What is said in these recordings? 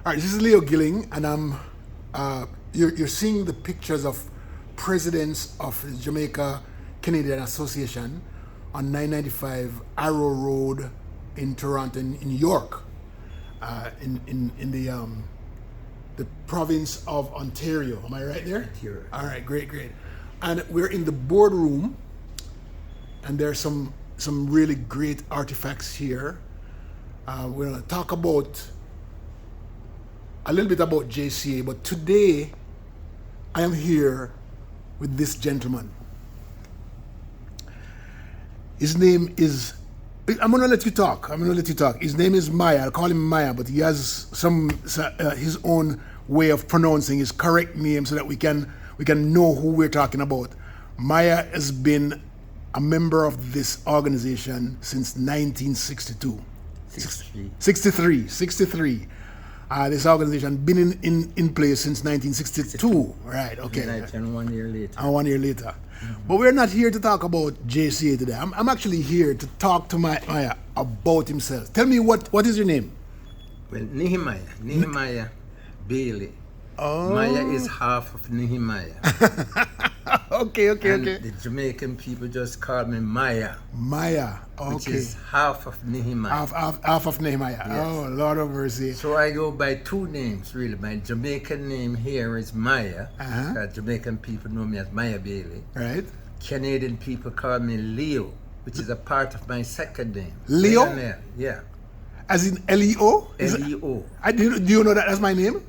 All right, this is Leo Gilling, and you're seeing the pictures of presidents of the Jamaica Canadian Association on 995 Arrow Road in Toronto, in New York, in the province of Ontario. Am I right there? Ontario. All right, great. And we're in the boardroom, and there's some really great artifacts here. We're going to talk about a little bit about JCA, but today I am here with this gentleman. His name is, I'm going to let you talk. His name is Miah. I'll call him Miah, but he has his own way of pronouncing his correct name so that we can know who we're talking about. Miah has been a member of this organization since 1962. 63. This organization been in place since 1962. Right, okay. And 1 year later. And 1 year later. But we're not here to talk about JCA today. I'm actually here to talk to Miah about himself. Tell me, what is your name? Well, Nehemiah Bailey. Oh. Miah is half of Nehemiah. Okay. The Jamaican people just call me Miah. Miah, okay. Which is half of Nehemiah. Half of Nehemiah. Yes. Oh, Lord of mercy. So I go by two names, really. My Jamaican name here is Miah. Because Jamaican people know me as Miah Bailey. Right. Canadian people call me Leo, which is a part of my second name. Leo? Yeah. As in Leo? Leo. Do you know that as my name?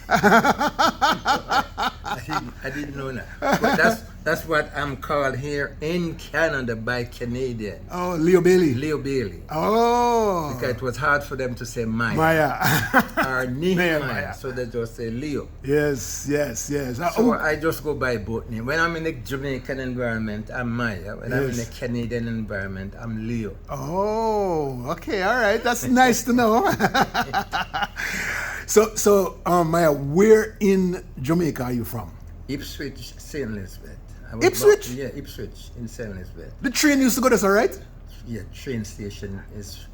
I didn't know that. But that's what I'm called here in Canada by Canadians. Oh, Leo Bailey. Leo Bailey. Oh. Because it was hard for them to say Miah. or Nehemiah, so they just say Leo. Yes. So I just go by both names. When I'm in the Jamaican environment, I'm Miah. When I'm in the Canadian environment, I'm Leo. Oh, okay, all right. That's nice to know. So, Miah, where in Jamaica are you from? Ipswitch St. Elizabeth. Ipswich? Yeah, Ipswich in St. Elizabeth. The train used to go there, all right? Yeah, train station is.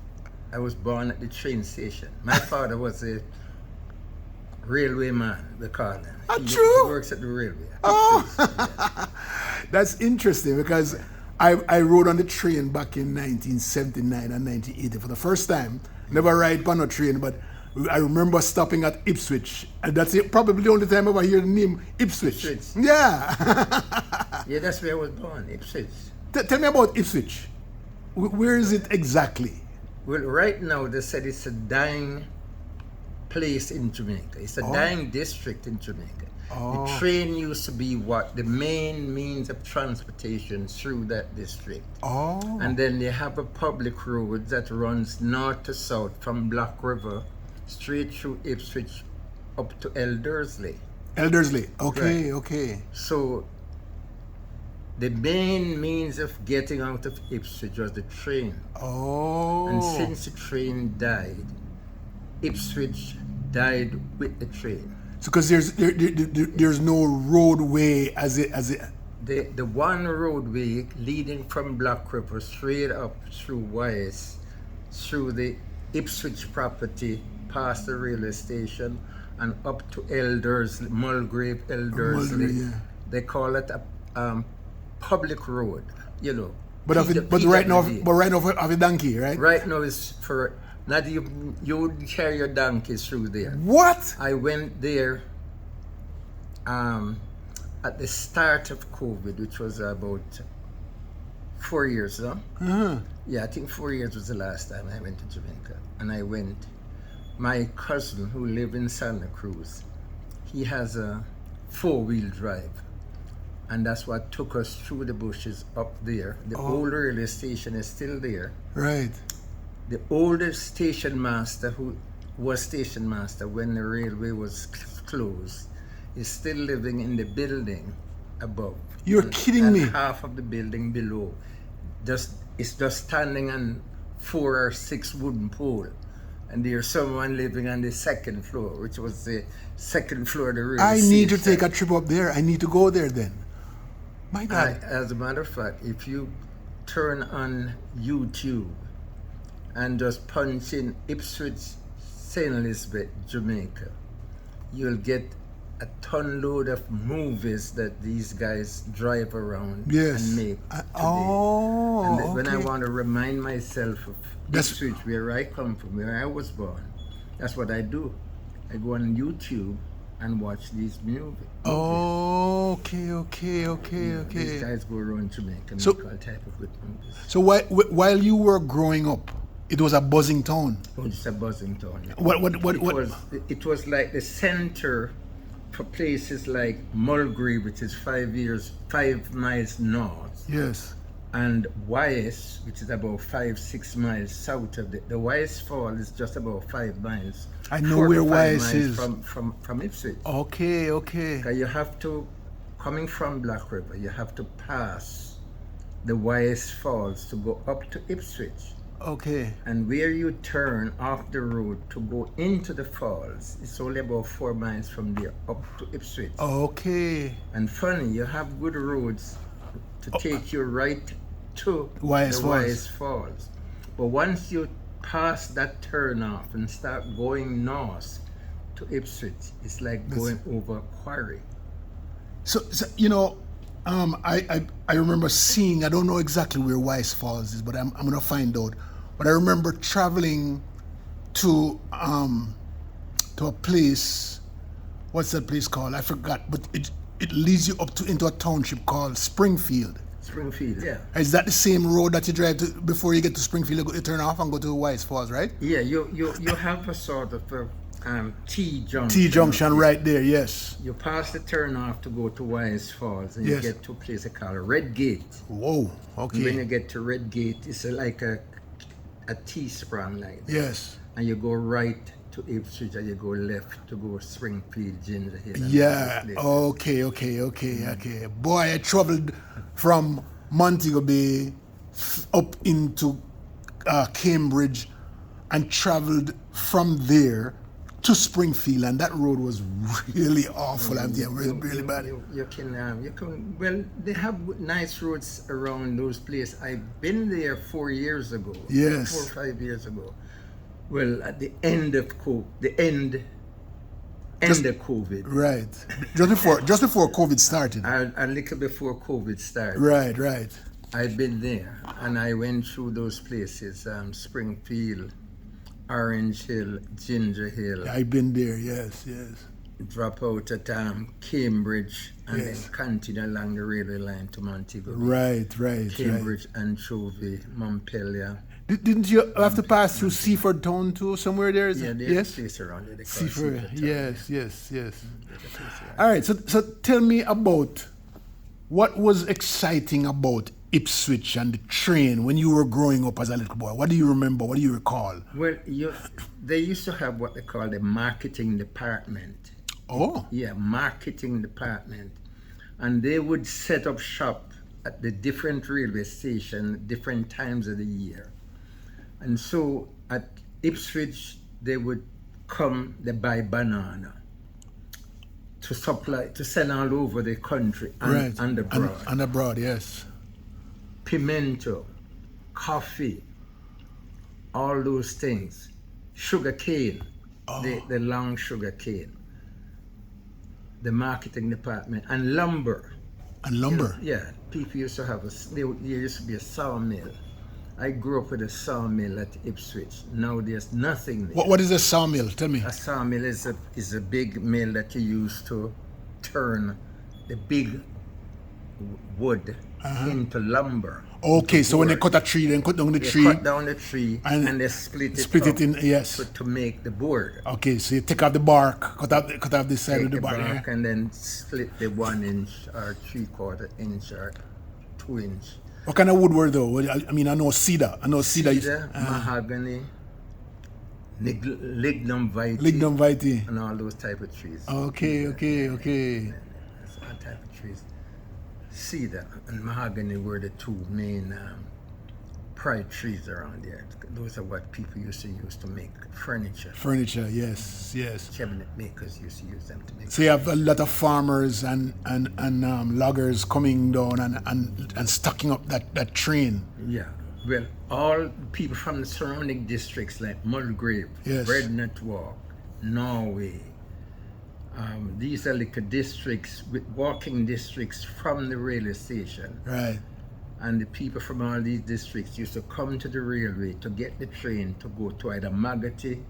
I was born at the train station. My father was a railway man, they call him. True? He works at the railway. Oh, Yeah. That's interesting because I rode on the train back in 1979 and 1980 for the first time. Never ride on a train, but I remember stopping at Ipswich, and that's probably the only time I ever hear the name Ipswich. Yeah. Yeah, that's where I was born, Ipswich. Tell me about Ipswich. Where is it exactly? Well, right now they said it's a dying place in Jamaica. It's a dying district in Jamaica. The train used to be the main means of transportation through that district. And then they have a public road that runs north to south from Black River straight through Ipswich up to Eldersley. Okay, Right. Okay. So the main means of getting out of Ipswich was the train. And since the train died, Ipswich died with the train. So because there's no roadway as it. The one roadway leading from Black River straight up through Wise, through the Ipswich property, past the railway station, and up to Eldersley, Mulgrave, Eldersley. Yeah. They call it a public road, you know. But right now of a donkey, right? Right now is for not you would carry your donkeys through there. What? I went there at the start of COVID, which was about 4 years ago. Yeah, I think 4 years was the last time I went to Jamaica. And I went, my cousin who lived in Santa Cruz, he has a 4-wheel drive. And that's what took us through the bushes up there. The old railway station is still there. Right. The oldest station master, who was station master when the railway was closed, is still living in the building above. You're kidding me. Half of the building below it's just standing on 4 or 6 wooden poles. And there's someone living on the second floor, which was the second floor of the railway I station. need to take a trip up there. I need to go there then. My God. As a matter of fact, if you turn on YouTube and just punch in Ipswich St. Elizabeth, Jamaica, you'll get a ton load of movies that these guys drive around and make today. When I want to remind myself of Ipswich, where I come from, where I was born, that's what I do. I go on YouTube and watch these movies. Okay. These guys go around Jamaica and make all type of good movies. So while you were growing up, it was a buzzing town. Oh, it's a buzzing town. Yeah. What? It was like the center for places like Mulgrew, which is 5 miles north. Yes. And Wyes, which is about 5-6 miles south of the Wyes Fall is just about 5 miles. I know where Wyes is. From Ipswich. Okay. You have to, coming from Black River, you have to pass the Wyes Falls to go up to Ipswich. Okay. And where you turn off the road to go into the falls, it's only about 4 miles from there up to Ipswich. Okay. And funny, you have good roads to take you right to the Wyes Falls. But once you pass that turn off and start going north to Ipswich, it's like going over a quarry. So I remember seeing, I don't know exactly where Wyes Falls is, but I'm gonna find out. But I remember traveling to a place. What's that place called? I forgot. But it leads you up into a township called Springfield. Springfield, yeah. Is that the same road that you drive to before you get to Springfield? You turn off and go to Wyes Falls, right? Yeah, you have a sort of a T-junction. T-junction right there, yes. You pass the turn off to go to Wyes Falls, and you get to a place called Red Gate. Whoa, okay. And when you get to Red Gate, it's like a T-sprang like that. Yes. And you go right to Ipswich, and you go left to go Springfield, Ginger Hill. Yeah, okay. Boy, I traveled from Montego Bay up into Cambridge and traveled from there to Springfield, and that road was really awful. Really bad. You can. Well, they have nice roads around those places. I've been there 4 years ago. Yes. 4 or 5 years ago. Well, at the end of COVID. Right. Just before COVID started. A little before COVID started. Right. I've been there, and I went through those places, Springfield, Orange Hill, Ginger Hill. I've been there, yes. Drop out at Cambridge, and then continue along the railway line to Montego Bay. Right. Cambridge, Anchovy, Montpelier. Didn't you have to pass through Seaford Town too, somewhere there? Yeah, there's a place around there. Seaford, yes. All right, so tell me about what was exciting about Ipswich and the train when you were growing up as a little boy. What do you remember? What do you recall? Well, they used to have what they call the marketing department. Oh. Yeah, marketing department. And they would set up shop at the different railway stations, different times of the year. And so at Ipswich, they would come, they buy banana to supply, to send all over the country and abroad. And abroad, yes. Pimento, coffee, all those things. Sugar cane, the long sugar cane. The marketing department, and lumber. Yeah, people used to have there used to be a sawmill. I grew up with a sawmill at Ipswich. Now there's nothing there. What is a sawmill? Tell me. A sawmill is a big mill that you use to turn the big wood into lumber. Okay, so when they cut a tree, they cut down the tree. Cut down the tree and they split it in, yes. To make the board. Okay, so you take out the bark, cut out the side of the bark. And then split the 1 inch or 3/4 inch or 2 inch. What kind of wood were though? I mean, I know cedar. Cedar, mahogany, lignum vitae. And all those type of trees. Okay. That's all type of trees. Cedar and mahogany were the two main pride trees around there. Those are what people used to use to make furniture. Furniture, yes. Cabinet makers used to use them to make. So you have a lot of farmers and loggers coming down and stocking up that train. Yeah. Well, all people from the surrounding districts like Mulgrave, Yes. Rednut Walk, Norway. These are like districts, with walking districts from the railway station. Right. And the people from all these districts used to come to the railway to get the train to go to either Magotty,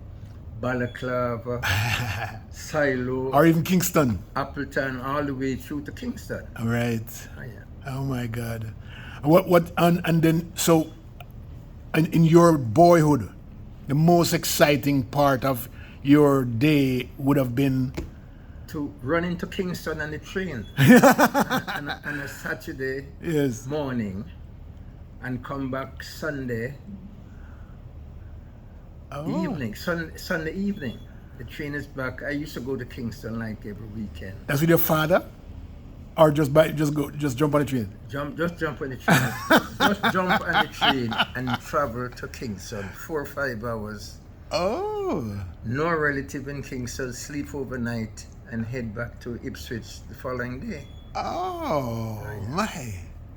Balaclava, Silo, Or even Kingston. Appleton, all the way through to Kingston. Right. Oh, yeah. Oh my God. And then, so in your boyhood, the most exciting part of your day would have been To run into Kingston on the train on a Saturday yes. morning and come back Sunday evening. Sunday evening. The train is back. I used to go to Kingston like every weekend. That's with your father, or just jump on the train? Just jump on the train. Just jump on the train and travel to Kingston. 4 or 5 hours. Oh. No relative in Kingston. Sleep overnight and head back to Ipswich the following day. Oh my.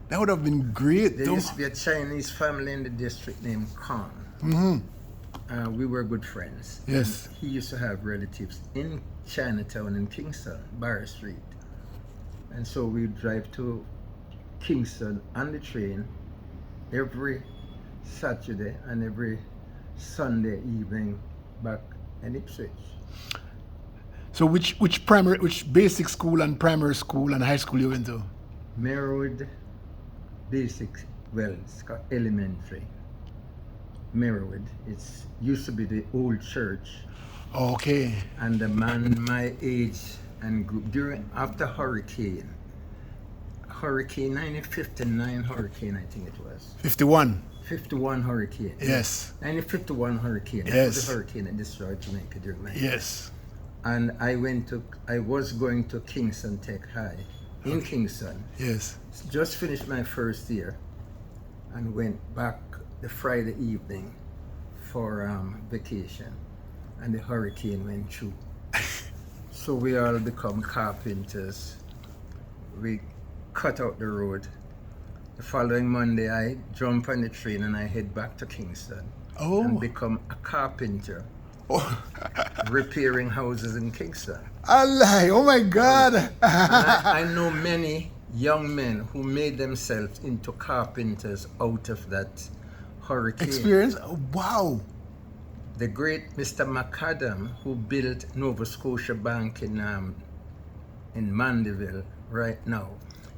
That would have been great. There used to be a Chinese family in the district named Khan. Mm-hmm. We were good friends. Yes. And he used to have relatives in Chinatown in Kingston, Barry Street. And so we'd drive to Kingston on the train every Saturday and every Sunday evening back in Ipswich. So which basic school and primary school and high school you went to? Merwood Basic, well, it's called elementary. Merwood. It's used to be the old church. Okay. And a man my age and group after Hurricane 1959 hurricane, I think it was. 51. 51 hurricane. Yes. 1951 hurricane. Yes. It was the hurricane that destroyed Jamaica during that. Yes. And I was going to Kingston Tech High in Kingston. Yes. Just finished my first year and went back the Friday evening for vacation, and the hurricane went through. So we all become carpenters. We cut out the road. The following Monday, I jump on the train and I head back to Kingston and become a carpenter, repairing houses in Kingston. Allah, oh my God. I know many young men who made themselves into carpenters out of that hurricane. Experience? Oh, wow. The great Mr. McAdam, who built Nova Scotia Bank in Mandeville right now,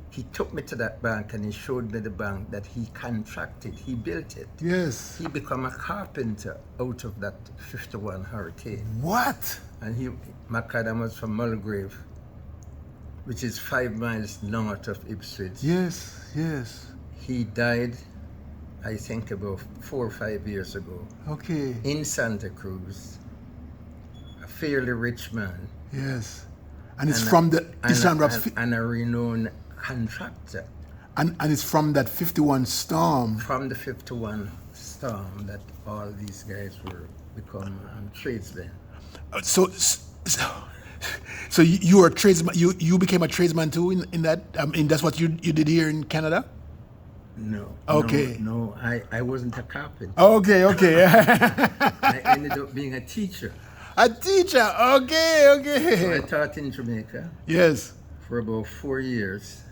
he took me to that bank and he showed me the bank that he contracted. He built it. Yes. He became a carpenter out of that 51 hurricane. What? And McAdam was from Mulgrave, which is 5 miles north of Ipswich. Yes, yes. He died, I think, about 4 or 5 years ago. Okay. In Santa Cruz, a fairly rich man. Yes. And it's from the Eastern Raps. And a renowned contractor. And it's from that 51 storm. From the 51 storm that all these guys were become tradesmen. So you were a tradesman. You became a tradesman too in that. That's what you did here in Canada. No. Okay. No, I wasn't a carpenter. Okay. I ended up being a teacher. A teacher. Okay. So I taught in Jamaica. Yes. For about 4 years.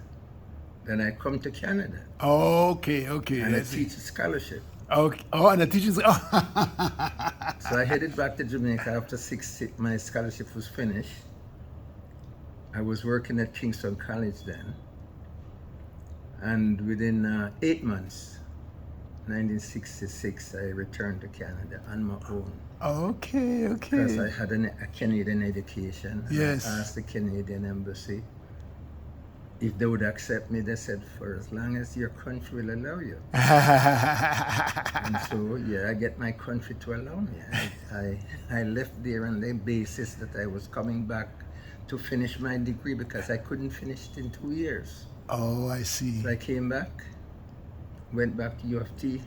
Then I come to Canada. Okay. And I teach a scholarship. Okay. Oh, and the teachers. So I headed back to Jamaica after my scholarship was finished. I was working at Kingston College then. And within 8 months, 1966, I returned to Canada on my own. Okay. Because I had a Canadian education. Yes. I asked the Canadian embassy if they would accept me. They said, for as long as your country will allow you. And so, I get my country to allow me. I left there on the basis that I was coming back to finish my degree because I couldn't finish it in 2 years. Oh, I see. So I came back, went back to U of T,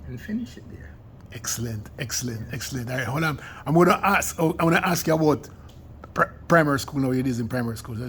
and finished it there. Excellent. All right, hold on. I'm going to ask you about primary school now. It is in primary school. So